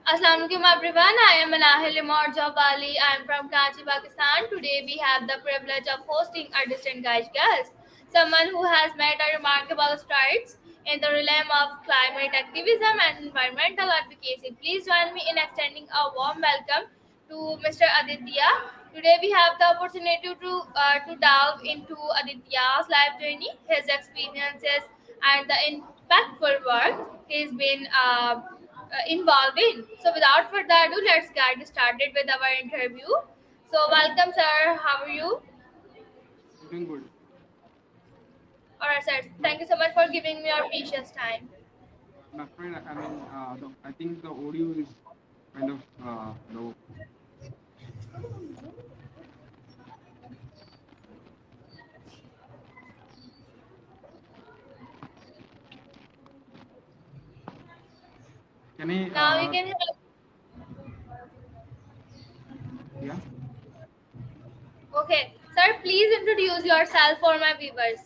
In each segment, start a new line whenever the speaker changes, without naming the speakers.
Assalamualaikum everyone. I am Manahil Limor Jawbali. I am from Karachi, Pakistan. Today we have the privilege of hosting a distinguished guest, someone who has made a remarkable strides in the realm of climate activism and environmental advocacy. Please join me in extending a warm welcome to Mr. Aditya. Today we have the opportunity to delve into Aditya's life journey, his experiences, and the impactful work he's been involved in. So, without further ado, let's get started with our interview. So, welcome, sir. How are you?
Doing good.
Alright, sir. Thank you so much for giving me your precious time.
I'm afraid, I think the audio is kind of low. Can I,
Now you can help.
yeah,
Okay, sir. Please introduce yourself for my viewers.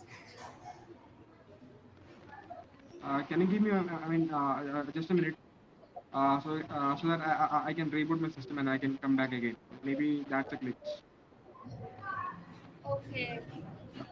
can you give me, just a minute, so that I can reboot my system and I can come back again. Maybe that's a glitch.
Okay.
Yeah.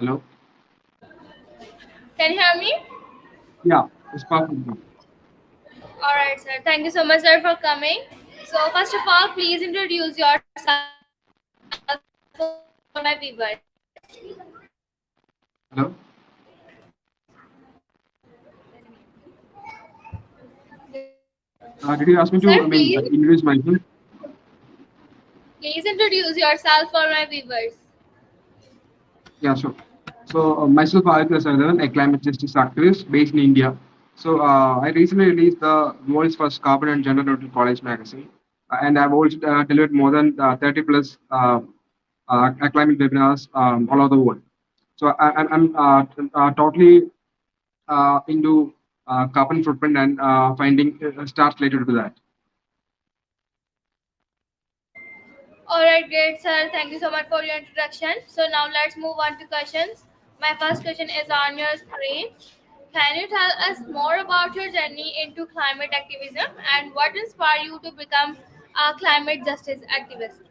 Hello?
Can you hear me?
Yeah, it's perfect.
Alright, sir. Thank you so much, sir, for coming. So, first of all, please introduce yourself for my viewers.
Hello? Did you ask me
Sir,
to,
please,
introduce myself?
please introduce yourself for my viewers.
Yeah, sure. So myself, Aditya, a climate justice activist based in India. So I recently released the world's first carbon and gender neutral college magazine, and I've also delivered more than 30 plus climate webinars all over the world. So I'm totally into carbon footprint and finding stars related to that.
Alright, great, sir. Thank you so much for your introduction. So, now let's move on to questions. My first question is on your screen. Can you tell us more about your journey into climate activism and what inspired you to become a climate justice activist?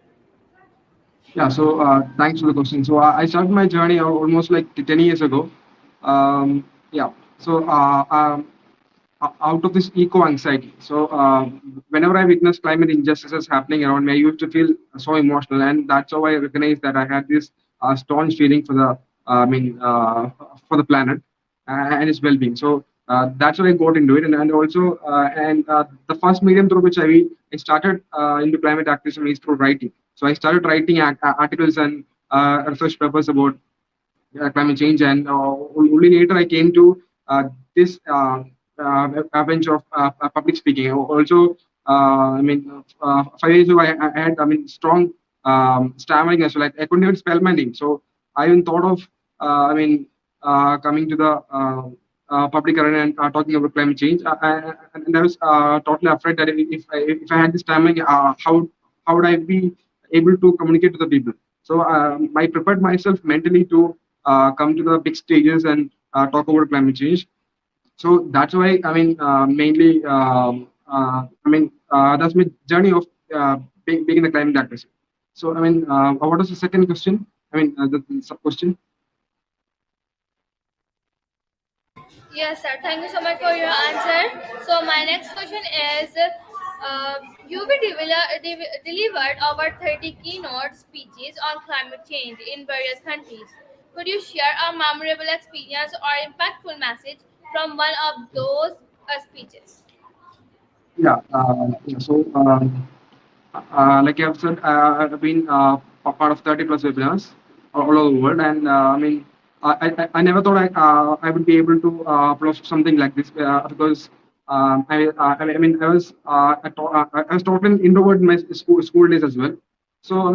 Yeah, so thanks for the question. So I started my journey almost like 10 years ago. Yeah, so out of this eco anxiety. So whenever I witness climate injustices happening around me, I used to feel so emotional, and that's how I recognized that I had this staunch feeling for the, for the planet and its well-being. So that's why I got into it, and also the first medium through which I started into climate activism is through writing. So I started writing articles and research papers about climate change, and only later I came to this a bench of public speaking. Also, 5 years ago, I had, strong stammering as well. I couldn't even spell my name. So I even thought of, coming to the public arena and talking about climate change. And I was totally afraid that if I had this stammering, how would I be able to communicate to the people? So I prepared myself mentally to come to the big stages and talk about climate change. So that's why, mainly, that's my journey of being the climate activist. So what was the second question? The sub question.
Yes, sir. Thank you so much for your answer. So my next question is, you will delivered over 30 keynote speeches on climate change in various countries. Could you share a memorable experience or impactful message from one of those speeches?
Yeah. So, like I've said, I've been part of 30 plus webinars all over the world, and I never thought I would be able to approach something like this because I was I was totally an introvert in my school days as well. So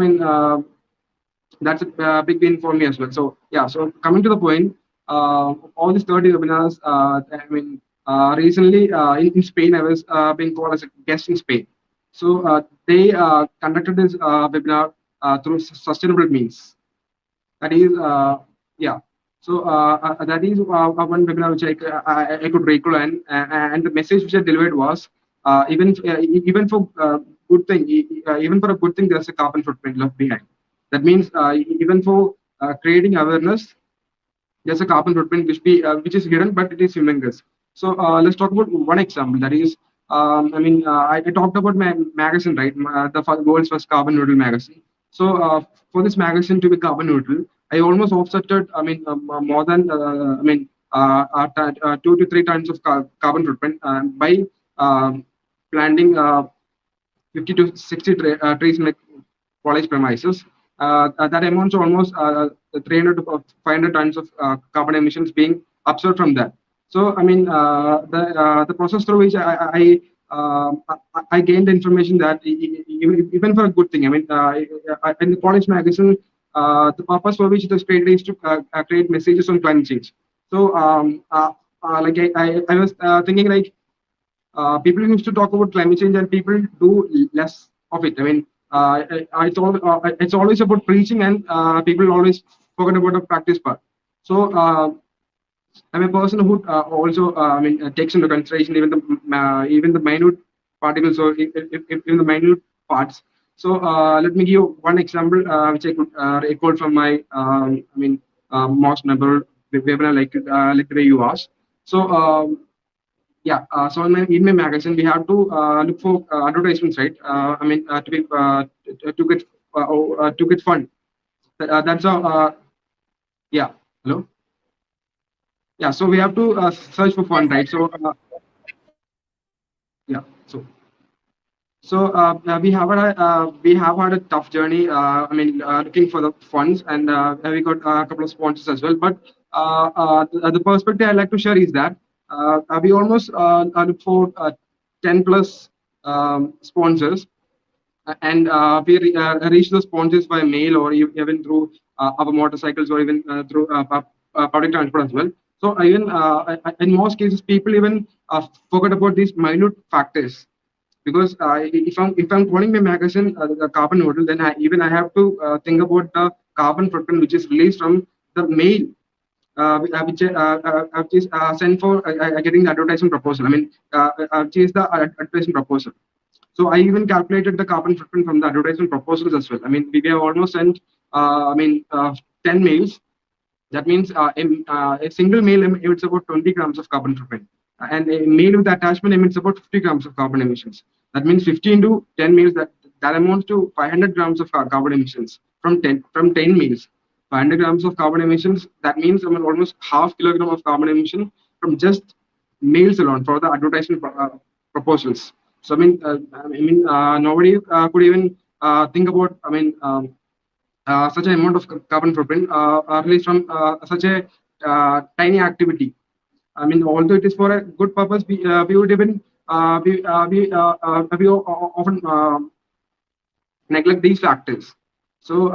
that's a big win for me as well. So yeah, so coming to the point, all these 30 webinars, recently in Spain, I was being called as a guest in Spain. So they conducted this webinar through sustainable means. That is, yeah. So that is one webinar which I could recall, and the message which I delivered was even for good thing, even for a good thing, there's a carbon footprint left behind. That means even for creating awareness, there's a carbon footprint which is hidden, but it is humongous. So let's talk about one example. That is, I talked about my magazine, right? The world's first carbon neutral magazine. So for this magazine to be carbon neutral, I almost offsetted. More than 2 to 3 tons of carbon footprint by planting 50 to 60 trees in my college premises. That amounts to almost 300 to 500 tons of carbon emissions being absorbed from that. So, the process through which I gained information that even for a good thing, in the college magazine, the purpose for which it was created is to create messages on climate change. So, like I was thinking like people used to talk about climate change and people do less of it. It's always about preaching and people always forget about the practice part. So I'm a person who also takes into consideration even the minute particles or even the minute parts. So let me give you one example which I could recall from my most memorable webinar like the way you asked. So yeah, so in my magazine, we have to look for advertisements, right? To get fund. That's a yeah. Hello. Yeah, so we have to search for
Yes,
fund,
sir.
right? So yeah, so we have had a tough journey. Looking for the funds, and we got a couple of sponsors as well. But the perspective I like to share is that we almost look for 10 plus sponsors, and we reach the sponsors by mail or even through our motorcycles or even through public transport as well. So even in most cases, people even forget about these minute factors because if I'm calling my magazine the carbon neutral, then I have to think about the carbon footprint which is released from the mail which is sent for getting the advertising proposal. Which is the advertising proposal. So I even calculated the carbon footprint from the advertisement proposals as well. We have almost sent 10 mails. That means a single mail emits about 20 grams of carbon footprint, and a mail with attachment emits about 50 grams of carbon emissions. That means 15 to 10 mails, that amounts to 500 grams of carbon emissions from 10 mails. 500 grams of carbon emissions. That means almost half kilogram of carbon emission from just mails alone for the advertisement proposals. So nobody could even think about, such an amount of carbon footprint released from such a tiny activity. I mean, although it is for a good purpose, we would even we often neglect these factors. So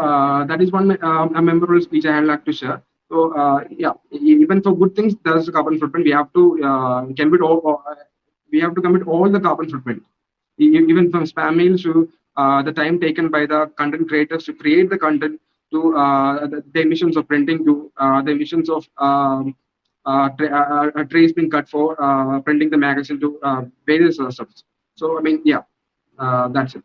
that is one a memorable speech I had like to share. So yeah, even for good things, there's a carbon footprint. We have to commit all. We have to commit all the carbon footprint, even from spam mails to the time taken by the content creators to create the content, to the emissions of printing, to the emissions of trees being cut for printing the magazine, to various stuff. So I mean, yeah, that's it.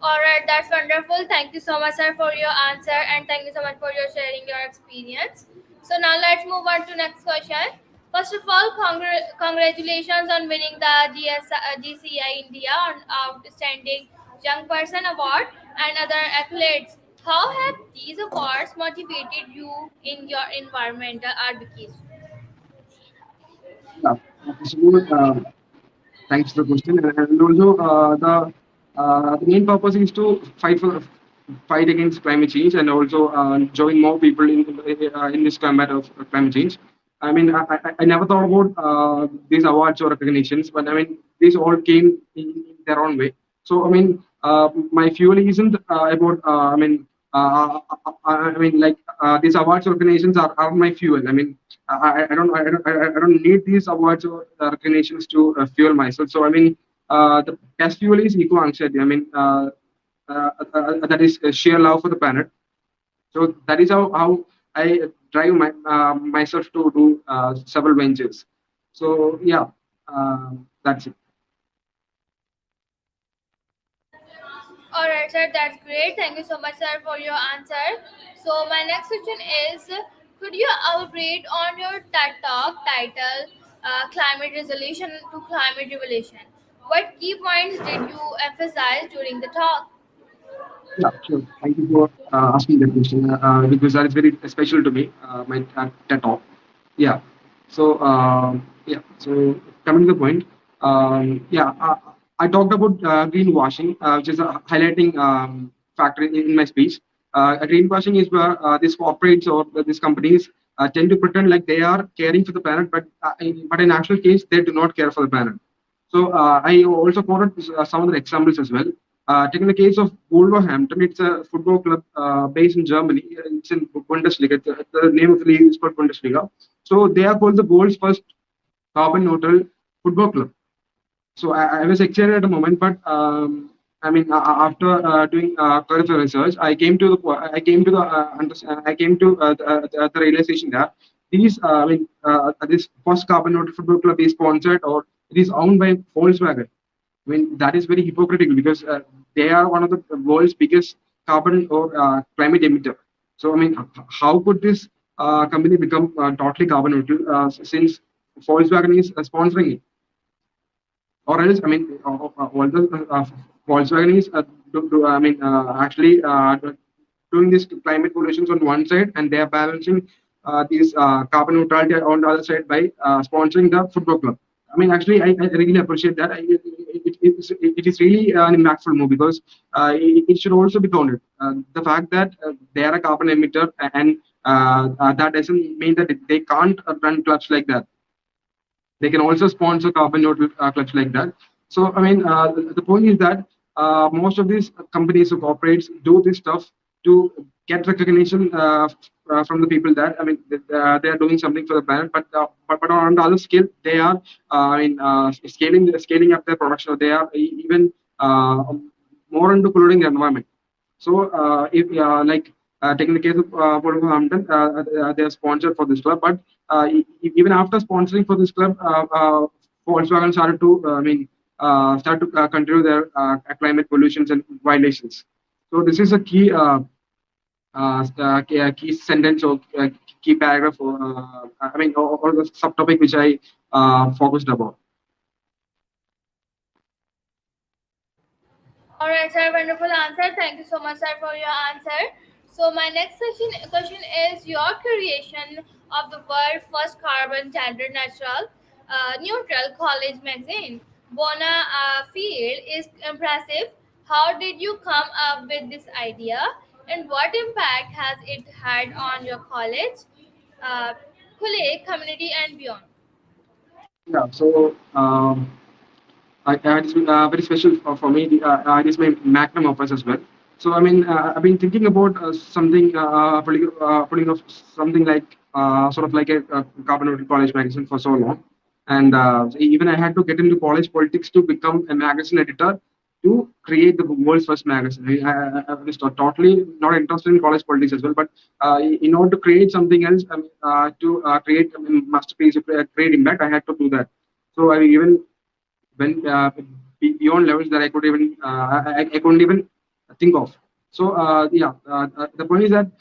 All right, that's wonderful. Thank you so much, sir, for your answer, and thank you so much for your sharing your experience. So now let's move on to next question. First of all, congratulations on winning the GCI India on Outstanding Young Person Award and other accolades. How have these awards motivated you in your environmental advocacy?
Yeah. So, thanks for the question. And also, the main purpose is to fight against climate change, and also join more people in this combat of climate change. I mean, I never thought about these awards or recognitions, but I mean, these all came in their own way. So I mean, my fuel isn't about. I mean, like these awards organizations are my fuel. I mean, I don't need these awards or recognitions to fuel myself. So I mean, the best fuel is eco anxiety. I mean, that is sheer love for the planet. So that is how I drive myself to do several ventures. So yeah, that's it.
All right, sir, that's great. Thank you so much, sir, for your answer. So, my next question is, could you elaborate on your TED Talk title, Climate Resolution to Climate Revolution? What key points did you emphasize during the talk?
Yeah, sure. Thank you for asking that question, because that is very special to me. My TED talk. Yeah. So So coming to the point, I talked about greenwashing, which is a highlighting factor in my speech. Greenwashing is where these corporates or these companies tend to pretend like they are caring for the planet, but in actual case they do not care for the planet. So I also quoted some of the examples as well. Taking the case of Wolverhampton, it's a football club based in Germany. It's in Bundesliga. The name of the league is called Bundesliga. So they are called the world's first carbon neutral football club. So I was excited at the moment, but I mean, after doing further research, I came to the realization that this first carbon neutral football club is sponsored or it is owned by Volkswagen. I mean, that is very hypocritical because they are one of the world's biggest carbon or climate emitter. So, I mean, how could this company become totally carbon neutral since Volkswagen is sponsoring it? Or else, I mean, all the Volkswagen is actually doing this climate pollutions on one side, and they are balancing these carbon neutrality on the other side by sponsoring the football club. I mean, actually, I really appreciate that. It is really an impactful move because it should also be counted. The fact that they are a carbon emitter, and that doesn't mean that they can't run clubs like that. They can also sponsor carbon neutral clubs like that. So I mean, the point is that most of these companies or corporates do this stuff to get recognition from the people that they are doing something for the planet. But on the other scale, they are scaling up their production. Or they are even more into polluting the environment. So, if like taking the case of Wolverhampton, they are sponsored for this club, but even after sponsoring for this club, Volkswagen started to, start to continue their climate pollutions and violations. So, this is a key sentence or key paragraph, or or the subtopic which I focused about.
All right, sir, wonderful answer. Thank you so much, sir, for your answer. So, my next question is your creation of the world first carbon gender neutral college magazine. Bona field is impressive. How did you come up with this idea, and what impact has it had on your college, uh, colleague, community, and beyond?
Yeah. So it is very special for me. It is my magnum opus as well. So I mean, I've been thinking about something, putting of something like sort of like a carbon college magazine for so long, and even I had to get into college politics to become a magazine editor to create the world's first magazine. I was totally not interested in college politics as well, but in order to create something else, to create a masterpiece, create impact, I had to do that. So I even went beyond levels that I could even I couldn't even think of. So the point is that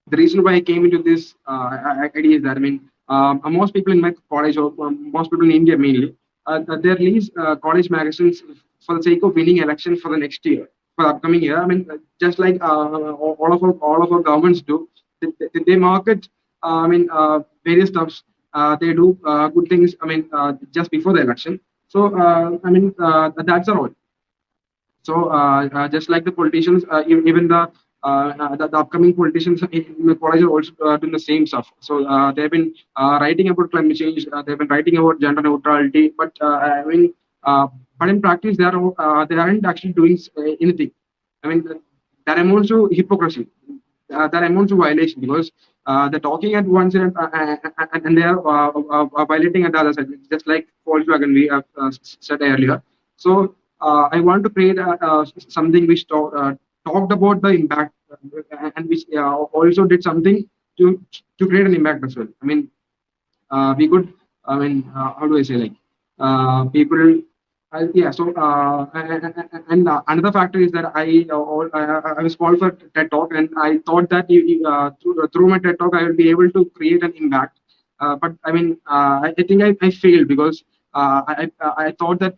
the reason why I came into this idea is that I mean most people in my college or most people in India mainly they release college magazines for the sake of winning elections for the next year for the upcoming year. I mean just like all of our governments do, they market various stuffs. They do good things. I mean just before the election. So that's all. So just like the politicians, even the upcoming politicians in the college are also doing the same stuff. So they've been writing about climate change. They've been writing about gender neutrality, uh, but in practice, they aren't actually doing anything. I mean, that amounts to hypocrisy. That amounts to violation because they're talking at one side and they are violating at the other side. Just like Volkswagen we have said earlier. So I want to create something which talked about the impact and which also did something to to create an impact as well. I mean, we could. I mean, how do I say like people? Yeah. So and another factor is that I was called for TED Talk, and I thought that through my TED Talk I will be able to create an impact. But I mean, I think I failed because I thought that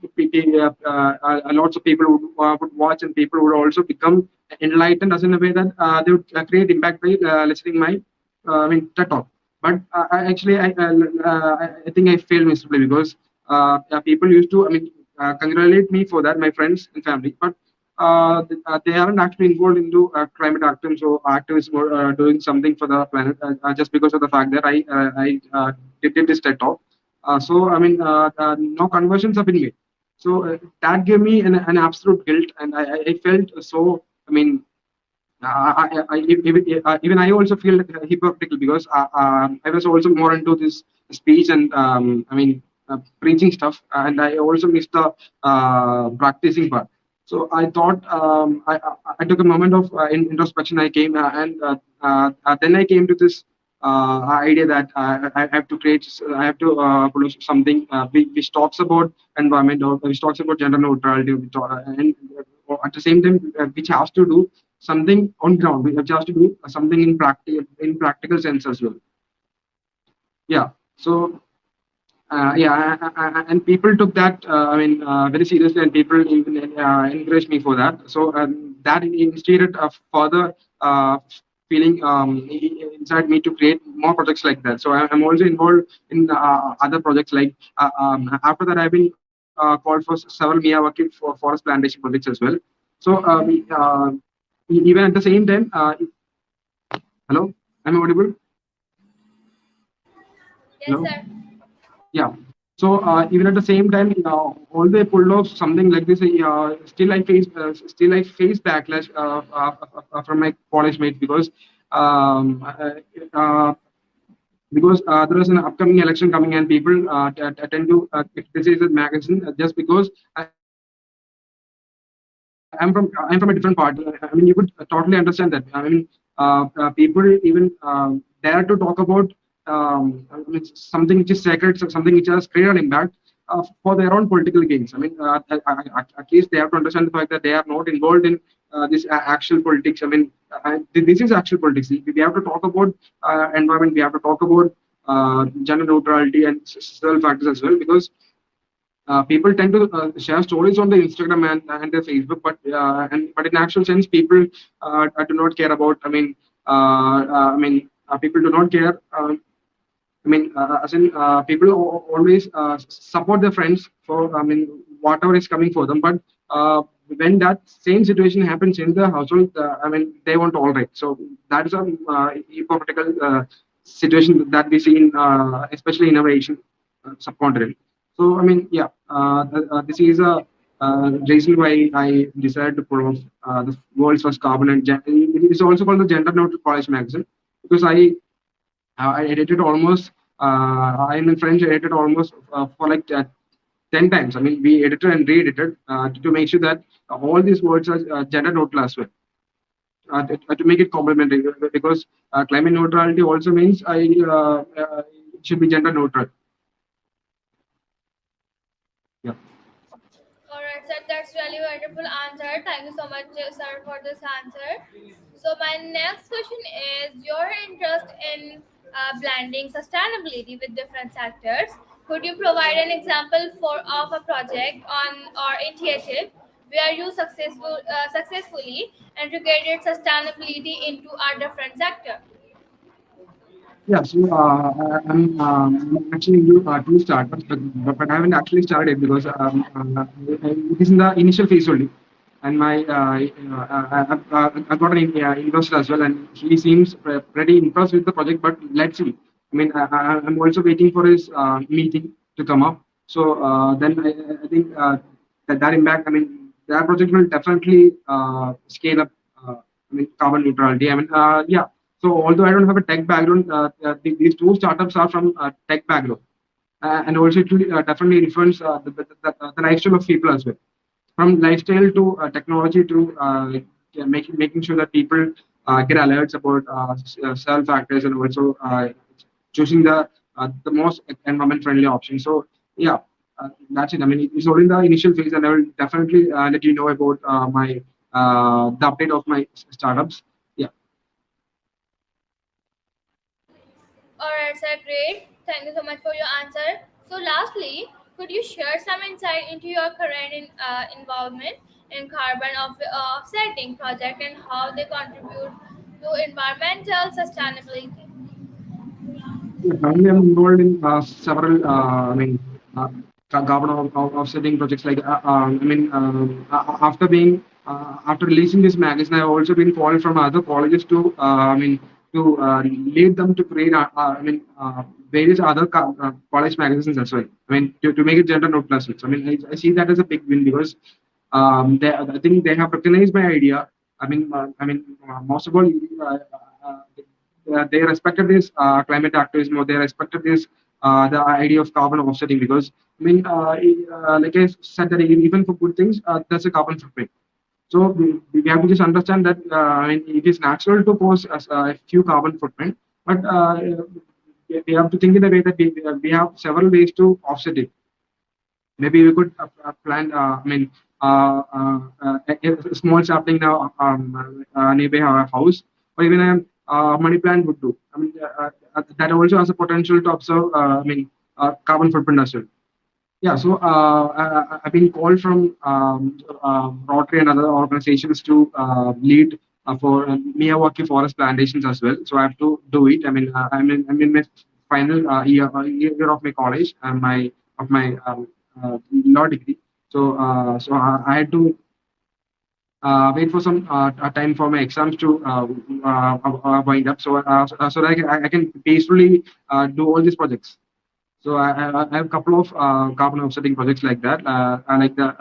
lots of people would watch and people would also become enlightened as in a way that they would create impact by listening my TED Talk. But I think I failed miserably because people used to congratulate me for that, my friends and family, but they aren't actually involved into climate actions or activism or doing something for the planet just because of the fact that I did this TED Talk. So I mean, no conversions have been made. So that gave me an absolute guilt, and I felt so. I mean, even I also feel hypocritical because I was also more into this speech and preaching stuff, and I also missed the practicing part. So I thought I took a moment of introspection. I came then I came to this idea that I have to create, I have to produce something which talks about environment or which talks about gender neutrality, and at the same time which has to do something on ground. We have to do something in practical sense as well. Yeah. So and people took that very seriously, and people even encouraged me for that. So that instigated a further feeling inside me to create more projects like that. So I'm also involved in other projects like after that I've been called for several Miyawaki for forest plantation projects as well. So even at the same time, hello, I'm audible.
Yes,
Hello.
sir.
Yeah. So even at the same time, although I pulled off something like this, still I face backlash from my college mates because there is an upcoming election coming and people tend to criticize the magazine just because I'm from a different party. I mean, you could totally understand that. People even dare to talk about something which is sacred, so something which has created an impact for their own political gains. I mean, at least they have to understand the fact that they are not involved in this actual politics. I mean, this is actual politics. We have to talk about environment. We have to talk about gender neutrality and several factors as well because people tend to share stories on the Instagram and the Facebook, but in actual sense, people do not care about. People do not care. I mean, as in people always support their friends for, I mean, whatever is coming for them. But uh, when that same situation happens in the household, I mean, they won't tolerate. So that is a hypothetical situation that we see in, especially in our Asian subcontinent. So I mean, yeah, this is a reason why I decided to put off the world's first carbon and it is also called the gender neutral college magazine because I edited almost. I'm in French. I edited almost for like 10 times. I mean, we edited and re-edited to make sure that all these words are gender neutral as well. To make it complementary, because climate neutrality also means it should be gender neutral. Yeah.
All right, sir. That's really wonderful answer. Thank you so much, sir, for this answer. So my next question is your interest in blending sustainability with different sectors. Could you provide an example for of a project on or initiative where you successfully integrated sustainability into a different sector?
Yeah, so I'm actually new to startups, but I haven't actually started because it is in the initial phase only. And I got an investor as well, and he seems pretty impressed with the project. But let's see. I mean, I'm also waiting for his meeting to come up. So then I think that impact. I mean, that project will definitely scale up. I mean, carbon neutrality. I mean, yeah. So although I don't have a tech background, these two startups are from tech background, and also it will definitely influence the lifestyle of people as well. From lifestyle to technology to like, yeah, making sure that people get alerts about self factors and also choosing the most environment friendly option. So yeah, that's it. I mean, it's only in the initial phase, and I will definitely let you know about my the update of my startups. Yeah.
All right, sir. Great. Thank you so much for your answer. So, lastly, could you share some insight into your current involvement in carbon offsetting project and how they contribute to environmental sustainability?
Yeah, currently, I'm involved in several, uh, carbon offsetting projects. Like, after being after releasing this magazine, I've also been called from other colleges to, to lead them to create, various other college magazines as well. I mean, to make it gender neutral. I mean, I see that as a big win because I think they have recognized my idea. Most of all, they respected this climate activism, or they respected this the idea of carbon offsetting because like I said that even for good things, there's a carbon footprint. So we have to just understand that it is natural to cause a few carbon footprint, but we have to think in a way that we have several ways to offset it. Maybe we could plant, a small sapling now nearby our house, or even a money plant would do. That also has a potential to observe, carbon footprint as well. Yeah, so I've been called from Rotary and other organizations to lead for Miyawaki forest plantations as well. So I have to do it. I'm in my final year of my college and my law degree. So I had to wait for some time for my exams to wind up. So that I can peacefully do all these projects. So I have a couple of carbon offsetting projects like that. I like the,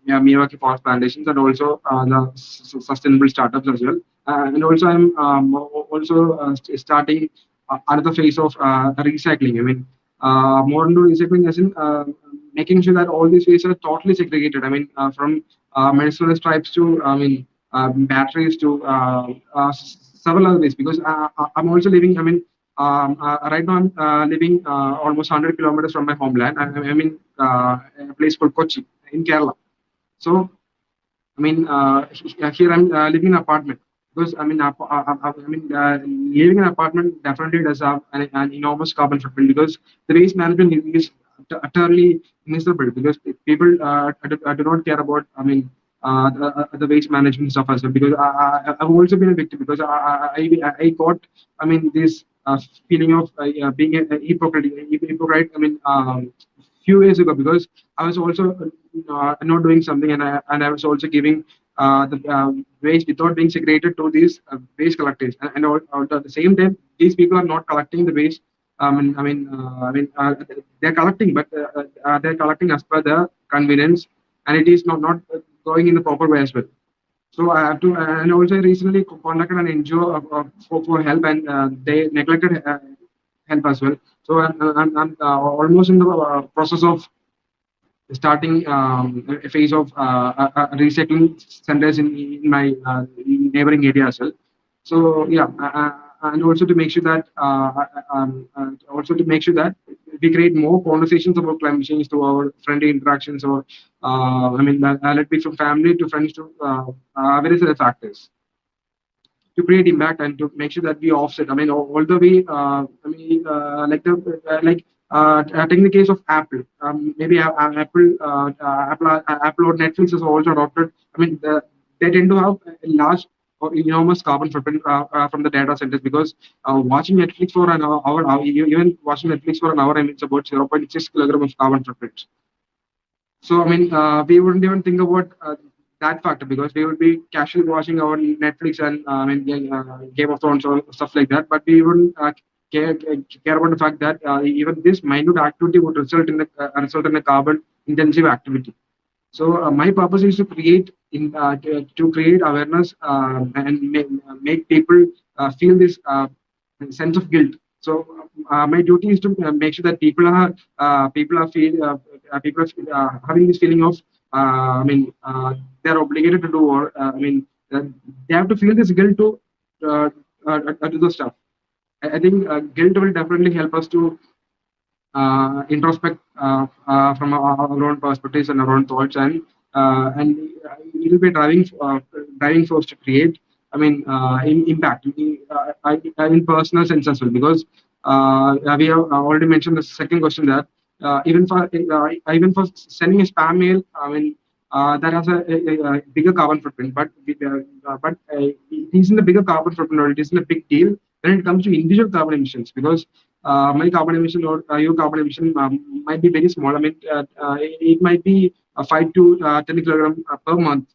yeah, Miyawaki forest plantations and also the sustainable startups as well. And also I'm also starting another phase of recycling. More into recycling as in making sure that all these waste are totally segregated. From medicinal stripes to batteries to several other ways because I'm also living. Right now, I'm living almost 100 kilometers from my homeland. I'm in a place called Kochi in Kerala. So, here I'm living in an apartment because living in an apartment definitely does have an enormous carbon footprint because the waste management is utterly miserable because people do not care about, the waste management stuff as well because I've also been a victim because I got, this. feeling of being a hypocrite. I mean, few years ago, because I was also not doing something, and I was also giving the waste without being segregated to these waste collectors, and at the same time, these people are not collecting the waste. They're collecting, but they're collecting as per their convenience, and it is not going in the proper way as well. So I have to, and also recently contacted an NGO for help, and they neglected help as well. So I'm almost in the process of starting a phase of recycling centers in my neighboring area as well. So yeah, and also to make sure that also to make sure that we create more conversations about climate change through our friendly interactions, or let it be from family to friends to various other factors to create impact and to make sure that we offset. I mean, although we, taking the case of Apple, maybe Apple or Netflix has also adopted. I mean, they tend to have a large or enormous carbon footprint from the data centers, because watching Netflix for an even watching Netflix for an hour, I mean, it's about 0.6 kilogram of carbon footprint. So I mean, we wouldn't even think about that factor, because we would be casually watching our Netflix and Game of Thrones or stuff like that. But we wouldn't care about the fact that even this minute activity would result in a carbon intensive activity. So my purpose is to to create awareness and make people feel this sense of guilt. So my duty is to make sure that people are having this feeling of they're obligated to do, or they have to feel this guilt to do the stuff. I think guilt will definitely help us to introspect from our own perspectives and our own thoughts, and it will be driving force to create. Impact in personal sense as well, because we have already mentioned the second question that even for sending a spam mail, that has a bigger carbon footprint, but it isn't a bigger carbon footprint, or it isn't a big deal when it comes to individual carbon emissions, because my carbon emission or your carbon emission might be very small. It might be 5 to 10 kilogram per month.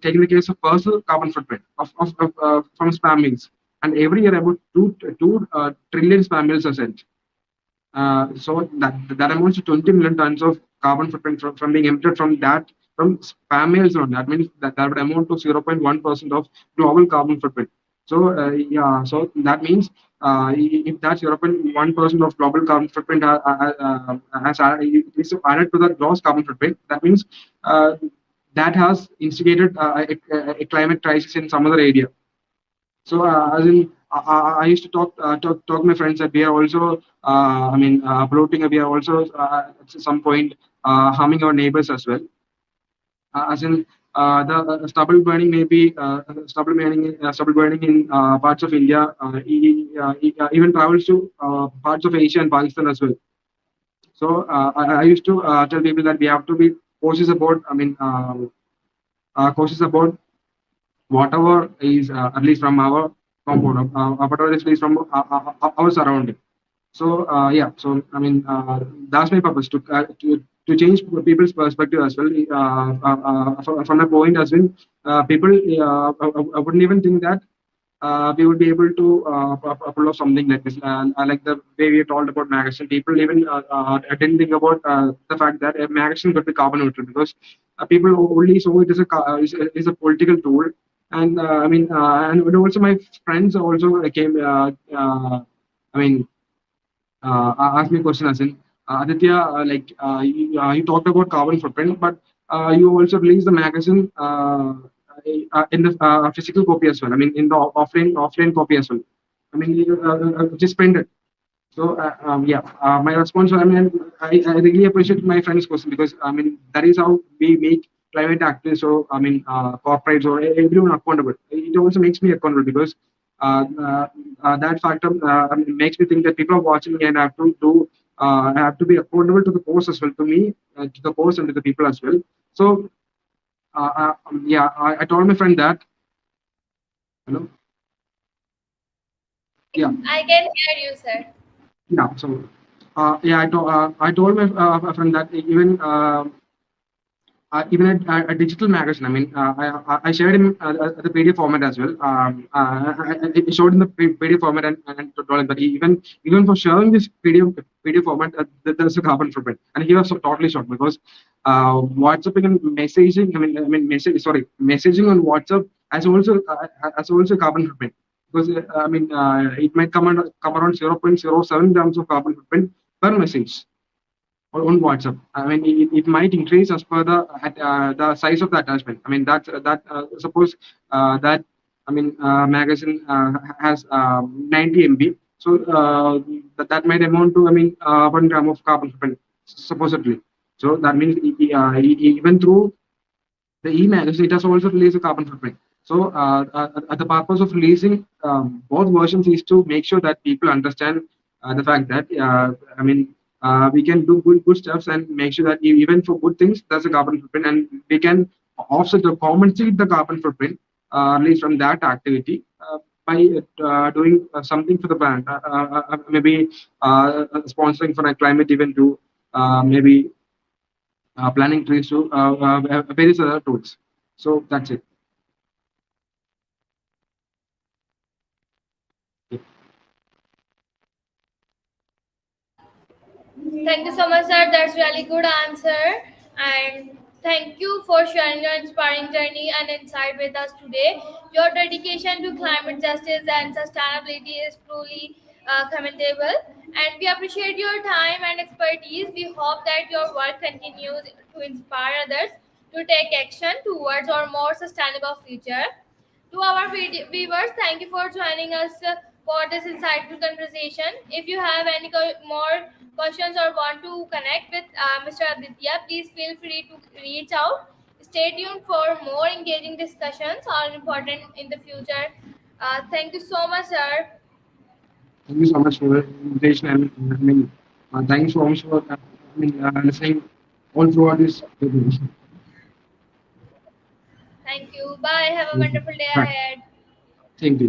Taking the case of personal carbon footprint from spam mails, and every year about 2 trillion spam mails are sent. So that amounts to 20 million tons of carbon footprint from being emitted from spam mails alone. That means that would amount to 0.1% of global carbon footprint. So so that means if that 0.1% of global carbon footprint is added to the gross carbon footprint, that means that has instigated a climate crisis in some other area. So as in, I used to talk to my friends that we are also, polluting. We are also at some point harming our neighbors as well. As in, the stubble burning may be stubble burning in parts of India, even travels to parts of Asia and Pakistan as well. So I used to tell people that we have to be cautious about. Cautious about whatever is at least from our compound, whatever is released from our surrounding. So that's my purpose to change people's perspective as well. From a point as well, people I wouldn't even think that we would be able to pull off something like this. I like the way we told about magazine. People even didn't think about the fact that a magazine could be carbon neutral, because people only saw it as is a political tool. And and also my friends also came. I mean, asked me a question as in, Aditya, you talked about carbon footprint, but you also released the magazine in the physical copy as well. I mean, in the offline copy as well. Just print it. So my response. I really appreciate my friend's question, because that is how we make climate activists. So corporates or everyone accountable. It also makes me accountable, because that factor makes me think that people are watching me, and I have to do. I have to be accountable to the cause as well, to me, to the cause, and to the people as well. So I told my friend that. Hello. Yeah,
I can hear you, sir.
yeah. So, yeah, I told my friend that even a digital magazine. I mean, I shared him the PDF format as well. I showed in the PDF format and told him that even for sharing this PDF format, there's a carbon footprint, and he was so totally shocked because WhatsApping and messaging. Messaging on WhatsApp has also carbon footprint because it might come around 0.07 grams of carbon footprint per message on WhatsApp. I mean, it might increase as per the size of the attachment. I mean, that suppose that magazine has 90 MB, so that might amount to 1 gram of carbon footprint supposedly. So that means even through the e-magazine, it has also released a carbon footprint. So, the purpose of releasing both versions is to make sure that people understand the fact that we can do good stuffs and make sure that even for good things, there's a carbon footprint, and we can offset or compensate the carbon footprint released from that activity by doing something for the planet. Maybe sponsoring for a climate event to maybe planning trees to various other tools. So that's it.
Thank you so much, sir. That's really good answer. And thank you for sharing your inspiring journey and insight with us today. Your dedication to climate justice and sustainability is truly commendable. And we appreciate your time and expertise. We hope that your work continues to inspire others to take action towards a more sustainable future. To our viewers, thank you for joining us for this insightful conversation. If you have any more questions or want to connect with Mr. Aditya, please feel free to reach out. Stay tuned for more engaging discussions on important in the future. Thank you so much, sir.
Thank you so much for the invitation, and thank you so much for listening all throughout this.
Thank you. Bye. Have a
Thank you.
wonderful day
Bye.
ahead.
Thank you.